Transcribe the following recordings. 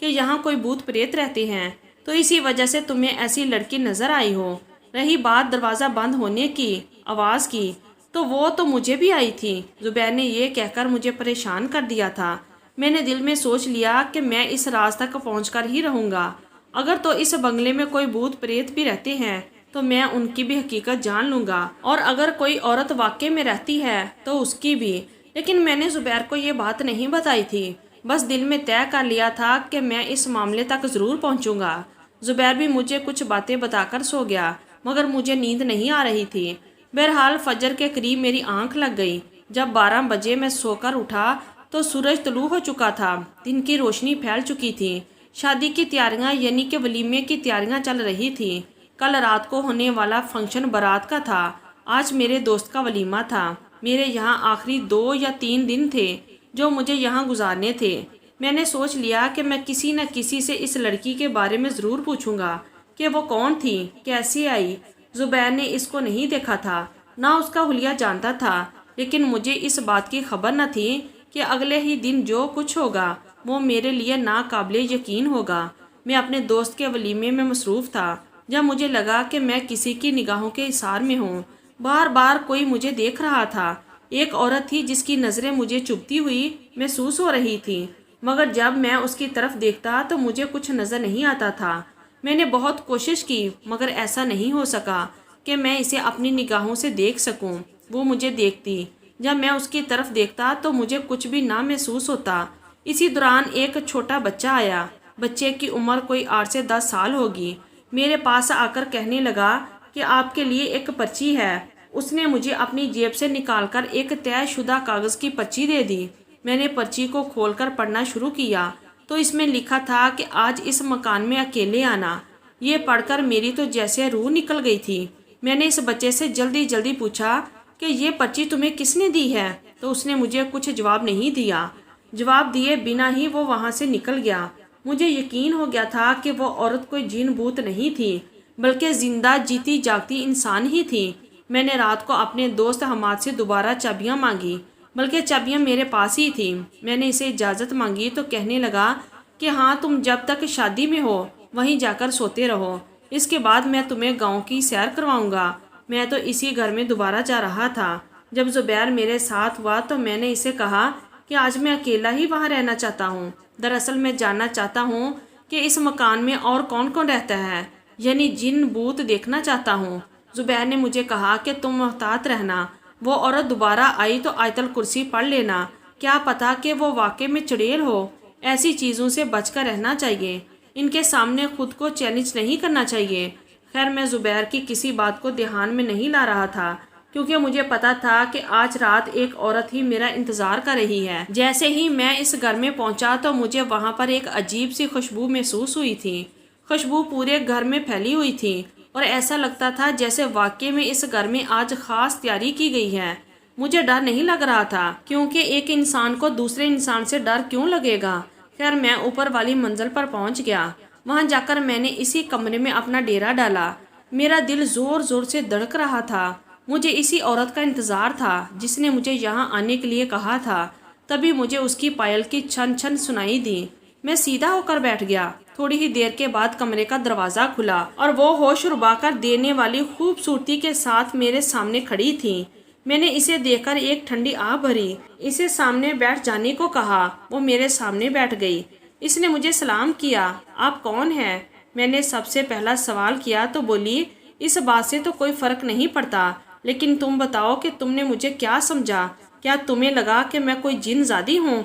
کہ یہاں کوئی بھوت پریت رہتے ہیں، تو اسی وجہ سے تمہیں ایسی لڑکی نظر آئی ہو۔ رہی بات دروازہ بند ہونے کی آواز کی، تو وہ تو مجھے بھی آئی تھی۔ زبیر نے یہ کہہ کر مجھے پریشان کر دیا تھا۔ میں نے دل میں سوچ لیا کہ میں اس راز تک پہنچ کر ہی رہوں گا۔ اگر تو اس بنگلے میں کوئی بھوت پریت بھی رہتے ہیں تو میں ان کی بھی حقیقت جان لوں گا، اور اگر کوئی عورت واقعے میں رہتی ہے تو اس کی بھی۔ لیکن میں نے زبیر کو یہ بات نہیں بتائی تھی، بس دل میں طے کر لیا تھا کہ میں اس معاملے تک ضرور پہنچوں گا۔ زبیر بھی مجھے کچھ باتیں بتا کر سو گیا، مگر مجھے نیند نہیں آ رہی تھی۔ بہرحال فجر کے قریب میری آنکھ لگ گئی۔ جب 12 بجے میں سو کر اٹھا تو سورج طلوع ہو چکا تھا، دن کی روشنی پھیل چکی تھی۔ شادی کی تیاریاں یعنی کہ ولیمے کی تیاریاں چل رہی تھی۔ کل رات کو ہونے والا فنکشن بارات کا تھا، آج میرے دوست کا ولیمہ تھا۔ میرے یہاں آخری 2 یا 3 دن تھے جو مجھے یہاں گزارنے تھے۔ میں نے سوچ لیا کہ میں کسی نہ کسی سے اس لڑکی کے بارے میں ضرور پوچھوں گا کہ وہ کون تھی، کیسے آئی۔ زبیر نے اس کو نہیں دیکھا تھا، نہ اس کا حلیہ جانتا تھا، لیکن مجھے اس بات کی خبر نہ تھی کہ اگلے ہی دن جو کچھ ہوگا وہ میرے لیے ناقابل یقین ہوگا۔ میں اپنے دوست کے ولیمے میں مصروف تھا جب مجھے لگا کہ میں کسی کی نگاہوں کے اثار میں ہوں۔ بار بار کوئی مجھے دیکھ رہا تھا۔ ایک عورت تھی جس کی نظریں مجھے چبھتی ہوئی محسوس ہو رہی تھی، مگر جب میں اس کی طرف دیکھتا تو مجھے کچھ نظر نہیں آتا تھا۔ میں نے بہت کوشش کی مگر ایسا نہیں ہو سکا کہ میں اسے اپنی نگاہوں سے دیکھ سکوں۔ وہ مجھے دیکھتی، جب میں اس کی طرف دیکھتا تو مجھے کچھ بھی نہ محسوس ہوتا۔ اسی دوران ایک چھوٹا بچہ آیا۔ بچے کی عمر کوئی 8 سے 10 سال ہوگی۔ میرے پاس آ کر کہنے لگا کہ آپ کے لیے ایک پرچی ہے۔ اس نے مجھے اپنی جیب سے نکال کر ایک طے شدہ کاغذ کی پرچی دے دی۔ میں نے پرچی کو کھول کر پڑھنا شروع کیا تو اس میں لکھا تھا کہ آج اس مکان میں اکیلے آنا۔ یہ پڑھ کر میری تو جیسے روح نکل گئی تھی۔ میں نے اس بچے سے جلدی پوچھا کہ یہ پرچی تمہیں کس نے دی ہے، تو اس نے مجھے کچھ جواب نہیں دیا۔ جواب دیے بنا ہی وہ وہاں سے نکل گیا۔ مجھے یقین ہو گیا تھا کہ وہ عورت کوئی جن بھوت نہیں تھی، بلکہ زندہ جیتی جاگتی انسان ہی تھی۔ میں نے رات کو اپنے دوست حماد سے دوبارہ چابیاں مانگی، بلکہ چابیاں میرے پاس ہی تھیں۔ میں نے اسے اجازت مانگی تو کہنے لگا کہ ہاں، تم جب تک شادی میں ہو وہیں جا کر سوتے رہو، اس کے بعد میں تمہیں گاؤں کی سیر کرواؤں گا۔ میں تو اسی گھر میں دوبارہ جا رہا تھا۔ جب زبیر میرے ساتھ ہوا تو میں نے اسے کہا کہ آج میں اکیلا ہی وہاں رہنا چاہتا ہوں۔ دراصل میں جاننا چاہتا ہوں کہ اس مکان میں اور کون کون رہتا ہے، یعنی جن بھوت دیکھنا چاہتا ہوں۔ زبیر نے مجھے کہا کہ تم محتاط رہنا، وہ عورت دوبارہ آئی تو آیت الکرسی پڑھ لینا، کیا پتا کہ وہ واقعے میں چڑیل ہو۔ ایسی چیزوں سے بچ کر رہنا چاہیے، ان کے سامنے خود کو چیلنج نہیں کرنا چاہیے۔ خیر میں زبیر کی کسی بات کو دھیان میں نہیں لا رہا تھا، کیونکہ مجھے پتا تھا کہ آج رات ایک عورت ہی میرا انتظار کر رہی ہے۔ جیسے ہی میں اس گھر میں پہنچا تو مجھے وہاں پر ایک عجیب سی خوشبو محسوس ہوئی تھی۔ خوشبو پورے گھر میں پھیلی ہوئی تھی اور ایسا لگتا تھا جیسے واقعے میں اس گھر میں آج خاص تیاری کی گئی ہے۔ مجھے ڈر نہیں لگ رہا تھا، کیونکہ ایک انسان کو دوسرے انسان سے ڈر کیوں لگے گا۔ خیر میں اوپر والی منزل پر پہنچ گیا۔ وہاں جا کر میں نے اسی کمرے میں اپنا ڈیرا ڈالا۔ میرا دل زور زور سے دھڑک رہا تھا۔ مجھے اسی عورت کا انتظار تھا جس نے مجھے یہاں آنے کے لیے کہا تھا۔ تبھی مجھے اس کی پائل کی چھن چھن سنائی دی۔ میں سیدھا ہو کر بیٹھ گیا۔ تھوڑی ہی دیر کے بعد کمرے کا دروازہ کھلا اور وہ ہوش ربا کر دینے والی خوبصورتی کے ساتھ میرے سامنے کھڑی تھی۔ میں نے اسے دیکھ کر ایک ٹھنڈی آہ بھری، اسے سامنے بیٹھ جانے کو کہا۔ وہ میرے سامنے بیٹھ گئی۔ اس نے مجھے سلام کیا۔ آپ کون ہیں؟ میں نے سب سے پہلا سوال کیا تو بولی، اس بات سے تو کوئی فرق نہیں پڑتا، لیکن تم بتاؤ کہ تم نے مجھے کیا سمجھا؟ کیا تمہیں لگا کہ میں کوئی جن زادی ہوں؟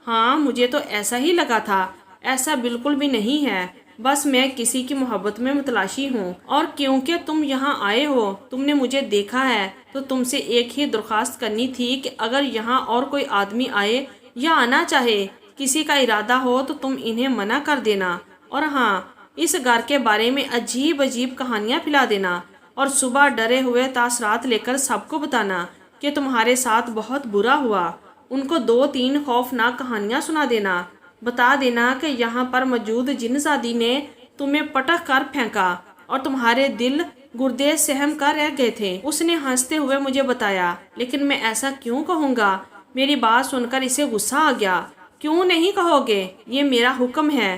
ہاں، مجھے تو ایسا ہی لگا تھا۔ ایسا بالکل بھی نہیں ہے، بس میں کسی کی محبت میں متلاشی ہوں، اور کیونکہ تم یہاں آئے ہو، تم نے مجھے دیکھا ہے، تو تم سے ایک ہی درخواست کرنی تھی کہ اگر یہاں اور کوئی آدمی آئے یا آنا چاہے، کسی کا ارادہ ہو تو تم انہیں منع کر دینا، اور ہاں، اس گھر کے بارے میں عجیب عجیب کہانیاں پھیلا دینا، اور صبح ڈرے ہوئے تاثرات لے کر سب کو بتانا کہ تمہارے ساتھ بہت برا ہوا۔ ان کو 2-3 خوفناک کہانیاں سنا دینا، بتا دینا کہ یہاں پر موجود جن زادی نے تمہیں پٹک کر پھینکا اور تمہارے دل گردے سہم کر رہ گئے تھے۔ اس نے ہنستے ہوئے مجھے بتایا۔ لیکن میں ایسا کیوں کہوں گا؟ میری بات سن کر اسے غصہ آ گیا۔ کیوں نہیں کہو گے؟ یہ میرا حکم ہے۔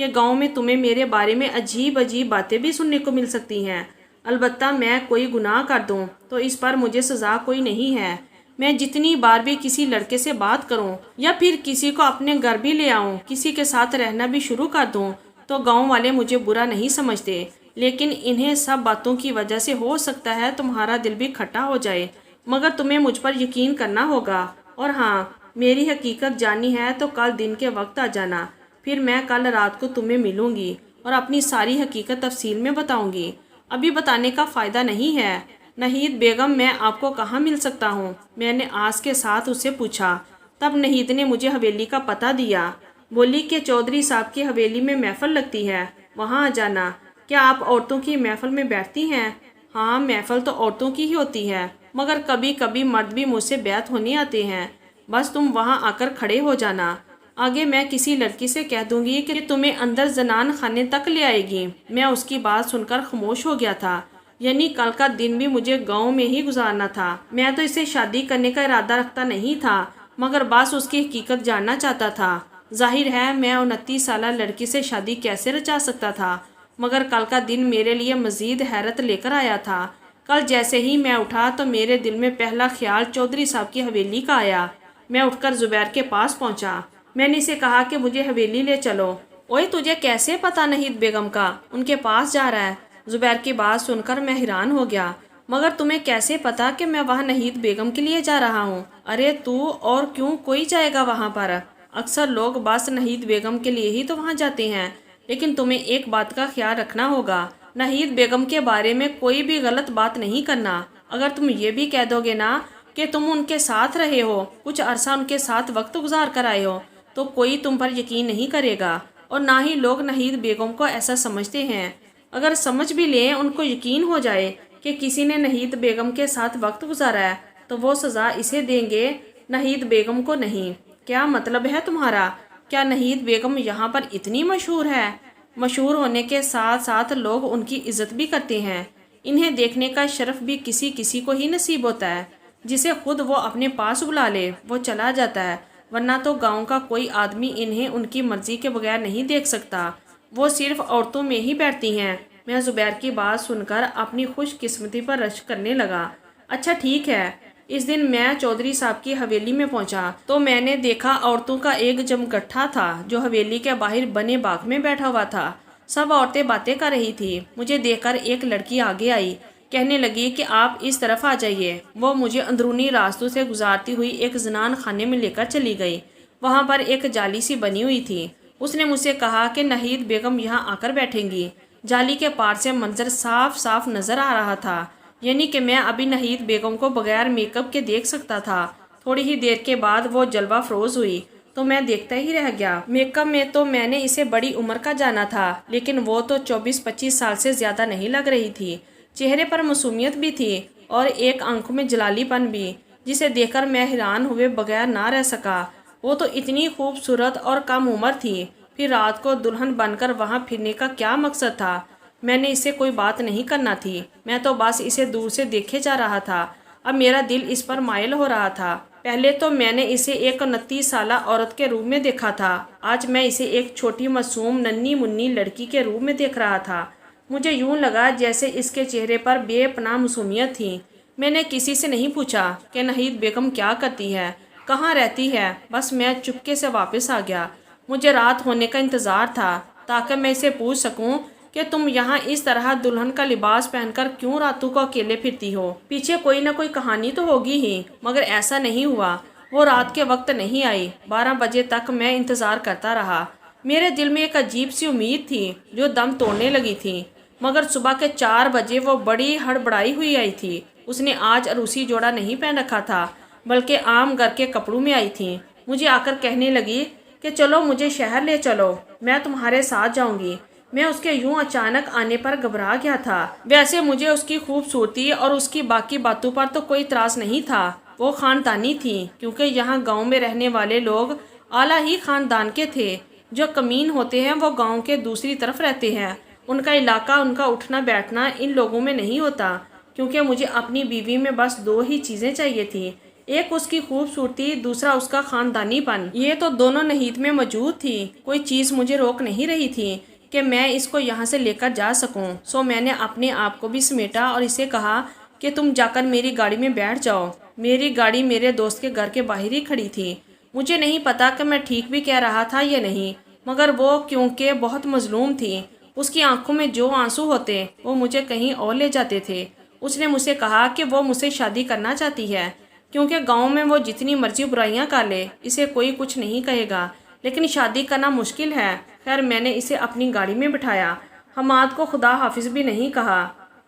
کہ گاؤں میں تمہیں میرے بارے میں عجیب عجیب باتیں بھی سننے کو مل سکتی ہیں۔ البتہ میں کوئی گناہ کر دوں تو اس پر مجھے سزا کوئی نہیں ہے۔ میں جتنی بار بھی کسی لڑکے سے بات کروں یا پھر کسی کو اپنے گھر بھی لے آؤں، کسی کے ساتھ رہنا بھی شروع کر دوں تو گاؤں والے مجھے برا نہیں سمجھتے، لیکن انہیں سب باتوں کی وجہ سے ہو سکتا ہے تمہارا دل بھی کھٹا ہو جائے، مگر تمہیں مجھ پر یقین کرنا ہوگا۔ اور ہاں، میری حقیقت جانی ہے تو کل دن کے وقت آ جانا، پھر میں کل رات کو تمہیں ملوں گی اور اپنی ساری حقیقت تفصیل میں بتاؤں گی۔ ابھی بتانے کا فائدہ نہیں ہے۔ نہید بیگم، میں آپ کو کہاں مل سکتا ہوں؟ میں نے آس کے ساتھ اس سے پوچھا۔ تب نہید نے مجھے حویلی کا پتہ دیا۔ بولی کہ چودھری صاحب کی حویلی میں محفل لگتی ہے، وہاں آ جانا۔ کیا آپ عورتوں کی محفل میں بیٹھتی ہیں؟ ہاں، محفل تو عورتوں کی ہی ہوتی ہے، مگر کبھی کبھی مرد بھی مجھ سے بیعت ہونے آتے ہیں۔ بس تم وہاں آ کر کھڑے ہو جانا۔ آگے میں کسی لڑکی سے کہہ دوں گی کہ تمہیں اندر زنان خانے تک لے آئے گی۔ میں اس کی بات سن کر خاموش ہو گیا تھا۔ یعنی کل کا دن بھی مجھے گاؤں میں ہی گزارنا تھا۔ میں تو اسے شادی کرنے کا ارادہ رکھتا نہیں تھا، مگر بس اس کی حقیقت جاننا چاہتا تھا۔ ظاہر ہے میں 29 سالہ لڑکی سے شادی کیسے رچا سکتا تھا، مگر کل کا دن میرے لیے مزید حیرت لے کر آیا تھا۔ کل جیسے ہی میں اٹھا تو میرے دل میں پہلا خیال چودھری صاحب کی حویلی کا آیا۔ میں اٹھ کر زبیر کے پاس پہنچا۔ میں نے اسے کہا کہ مجھے حویلی لے چلو۔ اوئے، تجھے کیسے پتا نہید بیگم کا ان کے پاس جا رہا ہے؟ زبیر کی بات سن کر میں حیران ہو گیا۔ مگر تمہیں کیسے پتا کہ میں وہاں نہید بیگم کے لیے جا رہا ہوں؟ ارے تو اور کیوں کوئی جائے گا وہاں پر؟ اکثر لوگ بس نہید بیگم کے لیے ہی تو وہاں جاتے ہیں، لیکن تمہیں ایک بات کا خیال رکھنا ہوگا، نہید بیگم کے بارے میں کوئی بھی غلط بات نہیں کرنا۔ اگر تم یہ بھی کہہ دو گے نا کہ تم ان کے ساتھ رہے ہو، کچھ عرصہ ان کے ساتھ وقت گزار کر آئے ہو، تو کوئی تم پر یقین نہیں کرے گا، اور نہ ہی لوگ نہید بیگم کو ایسا سمجھتے ہیں۔ اگر سمجھ بھی لیں، ان کو یقین ہو جائے کہ کسی نے نہید بیگم کے ساتھ وقت گزارا ہے، تو وہ سزا اسے دیں گے، نہید بیگم کو نہیں۔ کیا مطلب ہے تمہارا؟ کیا نہید بیگم یہاں پر اتنی مشہور ہے؟ مشہور ہونے کے ساتھ ساتھ لوگ ان کی عزت بھی کرتے ہیں۔ انہیں دیکھنے کا شرف بھی کسی کسی کو ہی نصیب ہوتا ہے۔ جسے خود وہ اپنے پاس بلا لے وہ چلا جاتا ہے، ورنہ تو گاؤں کا کوئی آدمی انہیں ان کی مرضی کے بغیر نہیں دیکھ سکتا۔ وہ صرف عورتوں میں ہی بیٹھتی ہیں۔ میں زبیر کی بات سن کر اپنی خوش قسمتی پر رشک کرنے لگا۔ اچھا ٹھیک ہے۔ اس دن میں چودھری صاحب کی حویلی میں پہنچا تو میں نے دیکھا عورتوں کا ایک جمگٹھا تھا جو حویلی کے باہر بنے باغ میں بیٹھا ہوا تھا۔ سب عورتیں باتیں کر رہی تھی۔ مجھے دیکھ کر ایک لڑکی آگے آئی، کہنے لگی کہ آپ اس طرف آ جائیے۔ وہ مجھے اندرونی راستوں سے گزارتی ہوئی ایک زنان خانے میں لے کر چلی گئی۔ وہاں پر ایک جالی سی بنی ہوئی تھی۔ اس نے مجھ سے کہا کہ نہید بیگم یہاں آ کر بیٹھیں گی۔ جالی کے پار سے منظر صاف صاف نظر آ رہا تھا، یعنی کہ میں ابھی نہید بیگم کو بغیر میک اپ کے دیکھ سکتا تھا۔ تھوڑی ہی دیر کے بعد وہ جلوہ فروز ہوئی تو میں دیکھتا ہی رہ گیا۔ میک اپ میں تو میں نے اسے بڑی عمر کا جانا تھا، لیکن وہ تو 24-25 سال سے زیادہ نہیں لگ رہی تھی۔ چہرے پر معصومیت بھی تھی اور ایک آنکھوں میں جلالی پن بھی، جسے دیکھ کر میں حیران ہوئے بغیر نہ رہ سکا۔ وہ تو اتنی خوبصورت اور کم عمر تھی، پھر رات کو دلہن بن کر وہاں پھرنے کا کیا مقصد تھا؟ میں نے اسے کوئی بات نہیں کرنا تھی، میں تو بس اسے دور سے دیکھے جا رہا تھا۔ اب میرا دل اس پر مائل ہو رہا تھا۔ پہلے تو میں نے اسے ایک 29 سالہ عورت کے روپ میں دیکھا تھا، آج میں اسے ایک چھوٹی معصوم ننھی منی لڑکی کے روپ میں دیکھ رہا تھا۔ مجھے یوں لگا جیسے اس کے چہرے پر بے پناہ معصومیت تھی۔ میں نے کسی سے نہیں پوچھا کہ نہید بیگم کیا کرتی ہے، کہاں رہتی ہے، بس میں چپکے سے واپس آ گیا۔ مجھے رات ہونے کا انتظار تھا تاکہ میں اسے پوچھ سکوں کہ تم یہاں اس طرح دلہن کا لباس پہن کر کیوں راتوں کو اکیلے پھرتی ہو؟ پیچھے کوئی نہ کوئی کہانی تو ہوگی ہی، مگر ایسا نہیں ہوا۔ وہ رات کے وقت نہیں آئی۔ 12 بجے تک میں انتظار کرتا رہا۔ میرے دل میں ایک عجیب سی امید تھی جو دم توڑنے لگی تھی، مگر صبح کے 4 بجے وہ بڑی ہڑبڑائی ہوئی آئی تھی۔ اس نے آج عروسی جوڑا نہیں پہن رکھا تھا، بلکہ عام گھر کے کپڑوں میں آئی تھی۔ مجھے آ کر کہنے لگی کہ چلو مجھے شہر لے چلو، میں تمہارے ساتھ جاؤں گی۔ میں اس کے یوں اچانک آنے پر گھبرا گیا تھا۔ ویسے مجھے اس کی خوبصورتی اور اس کی باقی باتوں پر تو کوئی اعتراض نہیں تھا، وہ خاندانی تھی، کیونکہ یہاں گاؤں میں رہنے والے لوگ اعلیٰ ہی خاندان کے تھے۔ جو کمین ہوتے ہیں وہ گاؤں کے دوسری طرف رہتے ہیں، ان کا علاقہ، ان کا اٹھنا بیٹھنا ان لوگوں میں نہیں ہوتا، کیونکہ مجھے اپنی بیوی میں بس 2 ہی چیزیں چاہیے تھیں، ایک اس کی خوبصورتی، دوسرا اس کا خاندانی پن، یہ تو دونوں نہید میں موجود تھی۔ کوئی چیز مجھے روک نہیں رہی تھی کہ میں اس کو یہاں سے لے کر جا سکوں۔ سو میں نے اپنے آپ کو بھی سمیٹا اور اسے کہا کہ تم جا کر میری گاڑی میں بیٹھ جاؤ۔ میری گاڑی میرے دوست کے گھر کے باہر ہی کھڑی تھی۔ مجھے نہیں پتا کہ میں ٹھیک بھی کہہ رہا تھا یا نہیں، مگر وہ کیونکہ بہت مظلوم تھی، اس کی آنکھوں میں جو آنسو ہوتے وہ مجھے کہیں اور لے جاتے تھے۔ اس نے مجھ سے کہا کہ وہ مجھ سے شادی کرنا چاہتی ہے، کیونکہ گاؤں میں وہ جتنی مرضی برائیاں کر لے اسے کوئی کچھ نہیں کہے گا، لیکن شادی کرنا مشکل ہے۔ خیر میں نے اسے اپنی گاڑی میں بٹھایا۔ حماد کو خدا حافظ بھی نہیں کہا،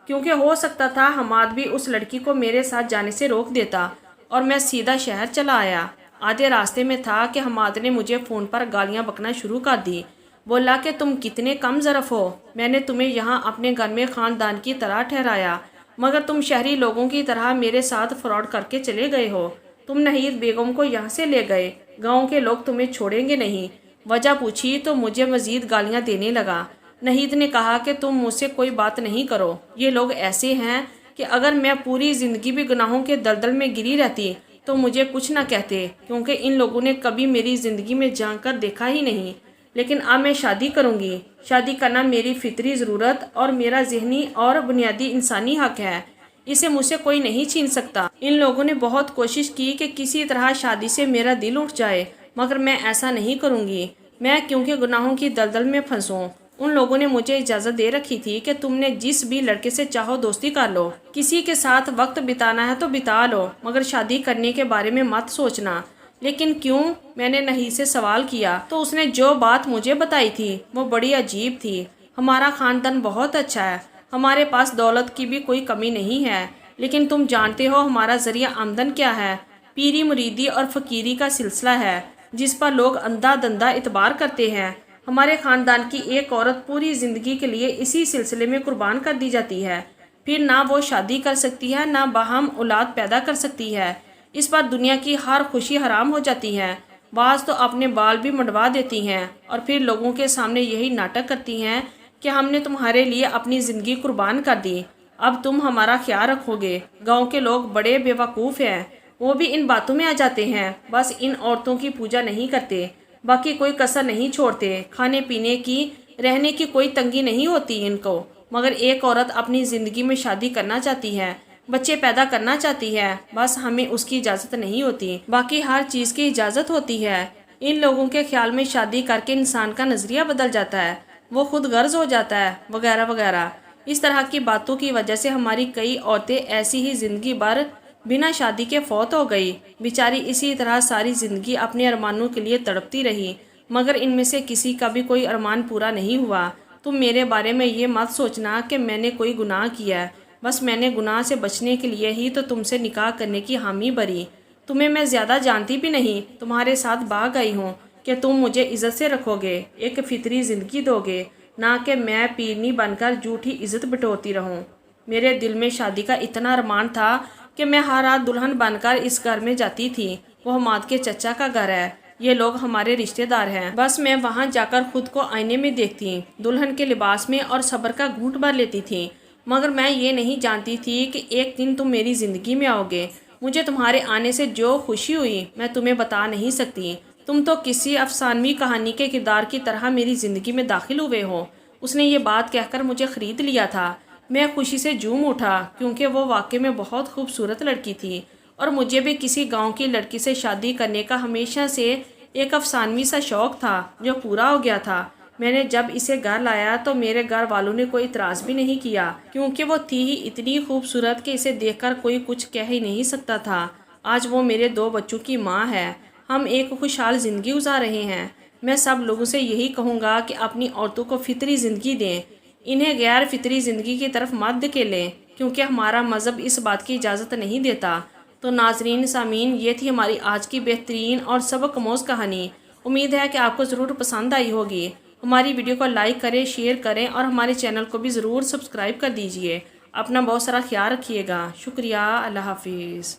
کیونکہ ہو سکتا تھا حماد بھی اس لڑکی کو میرے ساتھ جانے سے روک دیتا اور میں سیدھا شہر چلا آیا۔ آدھے راستے میں تھا کہ حماد نے مجھے فون پر گالیاں بکنا شروع کر دی۔ بولا کہ تم کتنے کم ظرف ہو، میں نے تمہیں یہاں اپنے گھر میں خاندان کی طرح ٹھہرایا، مگر تم شہری لوگوں کی طرح میرے ساتھ فراڈ کر کے چلے گئے ہو۔ تم نہید بیگم کو یہاں سے لے گئے، گاؤں کے لوگ تمہیں چھوڑیں گے نہیں۔ وجہ پوچھی تو مجھے مزید گالیاں دینے لگا۔ نہید نے کہا کہ تم مجھ سے کوئی بات نہیں کرو، یہ لوگ ایسے ہیں کہ اگر میں پوری زندگی بھی گناہوں کے دلدل میں گری رہتی تو مجھے کچھ نہ کہتے، کیونکہ ان لوگوں نے کبھی میری زندگی میں جان کر دیکھا ہی نہیں۔ لیکن اب میں شادی کروں گی۔ شادی کرنا میری فطری ضرورت اور میرا ذہنی اور بنیادی انسانی حق ہے، اسے مجھ سے کوئی نہیں چھین سکتا۔ ان لوگوں نے بہت کوشش کی کہ کسی طرح شادی سے میرا دل اٹھ جائے، مگر میں ایسا نہیں کروں گی۔ میں کیونکہ گناہوں کی دلدل میں پھنسوں۔ ان لوگوں نے مجھے اجازت دے رکھی تھی کہ تم نے جس بھی لڑکے سے چاہو دوستی کر لو، کسی کے ساتھ وقت بتانا ہے تو بتا لو، مگر شادی کرنے کے بارے میں مت سوچنا۔ لیکن کیوں؟ میں نے نہید سے سوال کیا تو اس نے جو بات مجھے بتائی تھی وہ بڑی عجیب تھی۔ ہمارا خاندان بہت اچھا ہے، ہمارے پاس دولت کی بھی کوئی کمی نہیں ہے، لیکن تم جانتے ہو ہمارا ذریعہ آمدن کیا ہے؟ پیری مریدی اور فقیری کا سلسلہ ہے، جس پر لوگ اندھا دھندہ اعتبار کرتے ہیں۔ ہمارے خاندان کی ایک عورت پوری زندگی کے لیے اسی سلسلے میں قربان کر دی جاتی ہے، پھر نہ وہ شادی کر سکتی ہے نہ باہم اولاد پیدا کر سکتی ہے۔ اس پر دنیا کی ہر خوشی حرام ہو جاتی ہے۔ بعض تو اپنے بال بھی منڈوا دیتی ہیں اور پھر لوگوں کے سامنے یہی ناٹک کرتی ہیں کہ ہم نے تمہارے لیے اپنی زندگی قربان کر دی، اب تم ہمارا خیال رکھو گے۔ گاؤں کے لوگ بڑے بے وقوف ہیں، وہ بھی ان باتوں میں آ جاتے ہیں، بس ان عورتوں کی پوجا نہیں کرتے، باقی کوئی کسر نہیں چھوڑتے۔ کھانے پینے کی، رہنے کی کوئی تنگی نہیں ہوتی ان کو، مگر ایک عورت اپنی زندگی میں شادی کرنا چاہتی ہے، بچے پیدا کرنا چاہتی ہے، بس ہمیں اس کی اجازت نہیں ہوتی، باقی ہر چیز کی اجازت ہوتی ہے۔ ان لوگوں کے خیال میں شادی کر کے انسان کا نظریہ بدل جاتا ہے، وہ خود غرض ہو جاتا ہے، وغیرہ وغیرہ۔ اس طرح کی باتوں کی وجہ سے ہماری کئی عورتیں ایسی ہی زندگی بھر بنا شادی کے فوت ہو گئی، بیچاری اسی طرح ساری زندگی اپنے ارمانوں کے لیے تڑپتی رہی، مگر ان میں سے کسی کا بھی کوئی ارمان پورا نہیں ہوا۔ تم میرے بارے میں یہ مت سوچنا کہ میں نے کوئی گناہ کیا ہے، بس میں نے گناہ سے بچنے کے لیے ہی تو تم سے نکاح کرنے کی حامی بھری۔ تمہیں میں زیادہ جانتی بھی نہیں، تمہارے ساتھ بھاگ آئی ہوں کہ تم مجھے عزت سے رکھو گے، ایک فطری زندگی دو گے، نہ کہ میں پیرنی بن کر جھوٹی عزت بٹورتی رہوں۔ میرے دل میں شادی کا اتنا ارمان تھا کہ میں ہر رات دلہن بن کر اس گھر میں جاتی تھی۔ وہ حماد کے چچا کا گھر ہے، یہ لوگ ہمارے رشتہ دار ہیں، بس میں وہاں جا کر خود کو آئینے میں دیکھتی، دلہن کے لباس میں اور صبر کا گھونٹ بھر لیتی تھی، مگر میں یہ نہیں جانتی تھی کہ ایک دن تم میری زندگی میں آؤ گے۔ مجھے تمہارے آنے سے جو خوشی ہوئی میں تمہیں بتا نہیں سکتی۔ تم تو کسی افسانوی کہانی کے کردار کی طرح میری زندگی میں داخل ہوئے ہو۔ اس نے یہ بات کہہ کر مجھے خرید لیا تھا۔ میں خوشی سے جھوم اٹھا، کیونکہ وہ واقعی میں بہت خوبصورت لڑکی تھی اور مجھے بھی کسی گاؤں کی لڑکی سے شادی کرنے کا ہمیشہ سے ایک افسانوی سا شوق تھا جو پورا ہو گیا تھا۔ میں نے جب اسے گھر لایا تو میرے گھر والوں نے کوئی اعتراض بھی نہیں کیا، کیونکہ وہ تھی ہی اتنی خوبصورت کہ اسے دیکھ کر کوئی کچھ کہہ ہی نہیں سکتا تھا۔ آج وہ میرے 2 بچوں کی ماں ہے، ہم ایک خوشحال زندگی گزار رہے ہیں۔ میں سب لوگوں سے یہی کہوں گا کہ اپنی عورتوں کو فطری زندگی دیں، انہیں غیر فطری زندگی کی طرف مت دھکیلیں، کیونکہ ہمارا مذہب اس بات کی اجازت نہیں دیتا۔ تو ناظرین سامعین، یہ تھی ہماری آج کی بہترین اور سبق آموز کہانی۔ امید ہے کہ آپ کو ضرور پسند آئی ہوگی۔ ہماری ویڈیو کو لائک کریں، شیئر کریں اور ہمارے چینل کو بھی ضرور سبسکرائب کر دیجئے۔ اپنا بہت سارا خیال رکھیے گا۔ شکریہ۔ اللہ حافظ۔